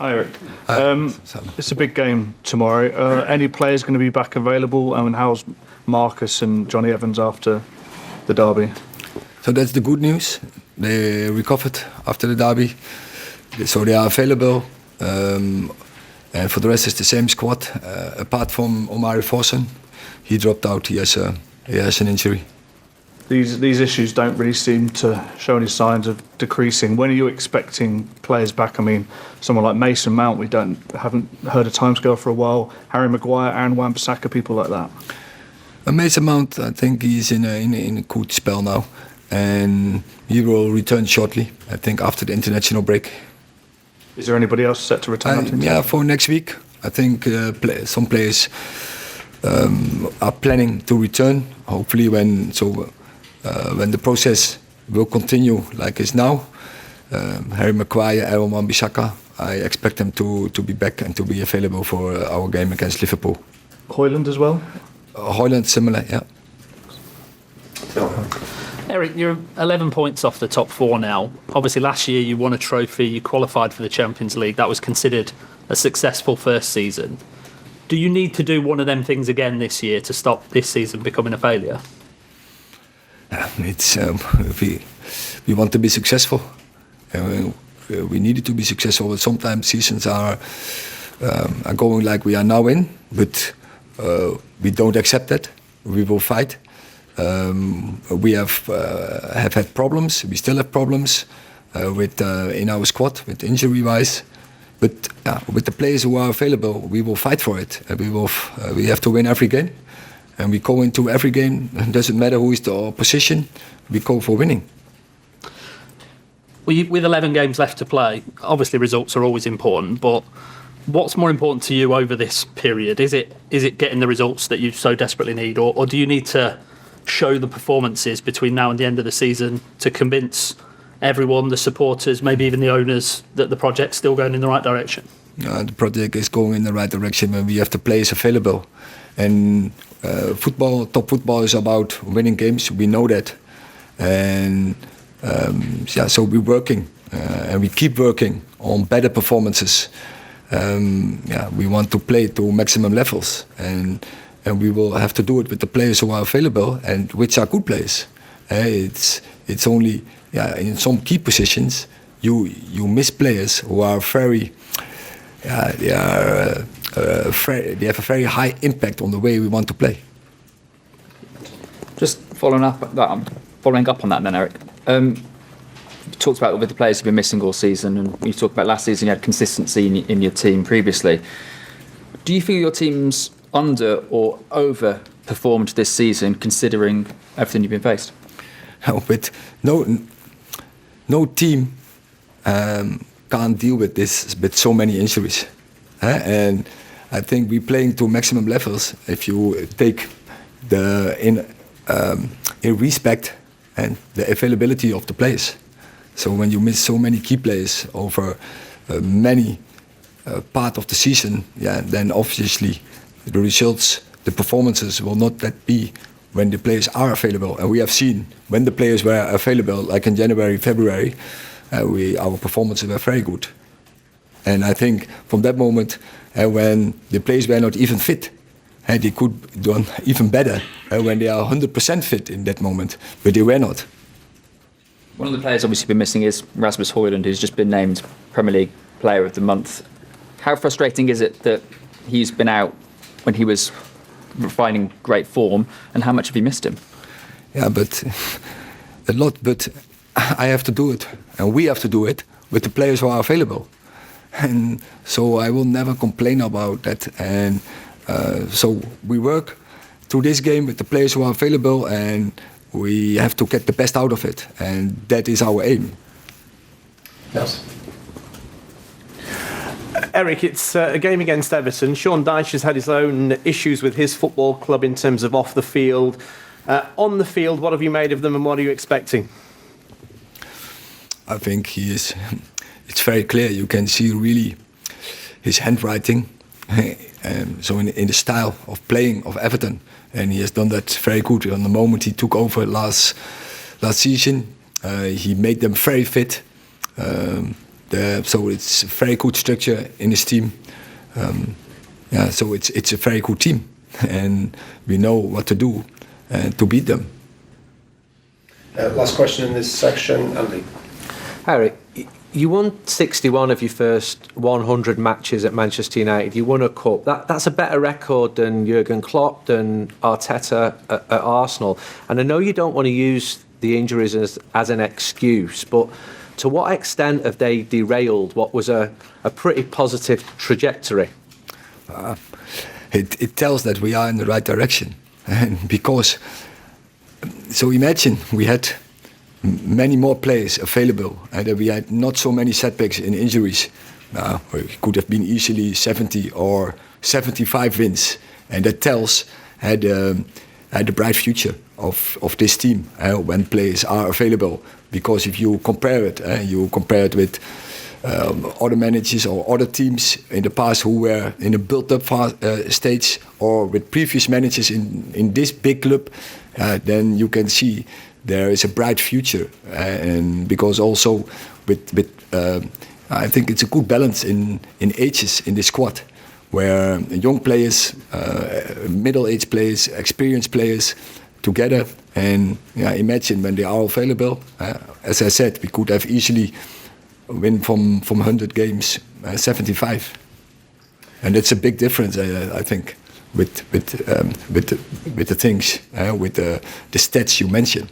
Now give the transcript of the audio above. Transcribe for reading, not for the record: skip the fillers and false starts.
Hi, Erik. It's a big game tomorrow. Any players going to be back available? And how's Marcus and Johnny Evans after the derby? So that's the good news. They recovered after the derby, so they are available. And for the rest, it's the same squad, apart from Forson. He dropped out. He has an injury. These issues don't really seem to show any signs of decreasing. When are you expecting players back? I mean, someone like Mason Mount, we haven't heard a timescale for a while. Harry Maguire, and Bissaka, people like that. Mason Mount, I think he's in a good spell now, and he will return shortly. I think after the international break. Is there anybody else set to return? Yeah, for next week. I think some players are planning to return. Hopefully, when the process will continue like it's now, Harry Maguire, and Bissaka, I expect them to be back and to be available for our game against Liverpool. Hojlund as well? Hojlund, similar, yeah. Erik, you're 11 points off the top four now. Obviously, last year you won a trophy, you qualified for the Champions League. That was considered a successful first season. Do you need to do one of them things again this year to stop this season becoming a failure? We want to be successful. We needed to be successful, but sometimes seasons are going like we are now in, but we don't accept that. We will fight. We have had problems. We still have problems in our squad, with injury-wise. But with the players who are available, we will fight for it. We have to win every game. And we go into every game. It doesn't matter who is the opposition. We go for winning. With 11 games left to play, obviously results are always important. But what's more important to you over this period? Is it getting the results that you so desperately need, or do you need to show the performances between now and the end of the season to convince everyone, the supporters, maybe even the owners, that the project's still going in the right direction? The project is going in the right direction when we have the players available. And top football is about winning games. We know that. And so we're working and we keep working on better performances. We want to play to maximum levels. And we will have to do it with the players who are available and which are good players. It's only in some key positions you miss players who are very they have a very high impact on the way we want to play. Just following up on that then, Erik. You talked about with the players who've been missing all season, and you talked about last season you had consistency in your team previously. Do you feel your team's under or overperformed this season, considering everything you've been faced? But no team can't deal with this with so many injuries. And I think we're playing to maximum levels if you take in respect and the availability of the players. So when you miss so many key players over many part of the season, then obviously the results, the performances will not that be when the players are available. And we have seen when the players were available, like in January, February, our performances were very good. And I think from that moment, when the players were not even fit, they could do even better when they are 100% fit in that moment, but they were not. One of the players obviously been missing is Rasmus Hojlund, who's just been named Premier League Player of the Month. How frustrating is it that he's been out when he was finding great form, and how much have you missed him? Yeah, but a lot, but I have to do it, and we have to do it with the players who are available. And so I will never complain about that. And so we work through this game with the players who are available, and we have to get the best out of it. And that is our aim. Yes. Erik, it's a game against Everton. Sean Dyche has had his own issues with his football club in terms of off the field. On the field, what have you made of them and what are you expecting? I think it's very clear. You can see really his handwriting. So in the style of playing of Everton. And he has done that very good. On the moment he took over last season, he made them very fit. So it's a very good structure in his team. So it's a very good team, and we know what to do to beat them. Last question in this section, Andy. Erik, you won 61 of your first 100 matches at Manchester United. You won a cup. That's a better record than Jurgen Klopp, than Arteta at Arsenal. And I know you don't want to use the injuries as an excuse, but to what extent have they derailed what was a pretty positive trajectory? It tells that we are in the right direction. And because, so imagine we had many more players available, and we had not so many setbacks in injuries. We could have been easily 70 or 75 wins, and that tells the bright future of this team when players are available. Because if you compare it with other managers or other teams in the past who were in a built-up stage, or with previous managers in this big club, then you can see there is a bright future. And because also with I think it's a good balance in ages in the squad, where young players, middle-aged players, experienced players together. And imagine when they are available. As I said, we could have easily win from 100 games 75, and that's a big difference. I think with the things with the stats you mentioned.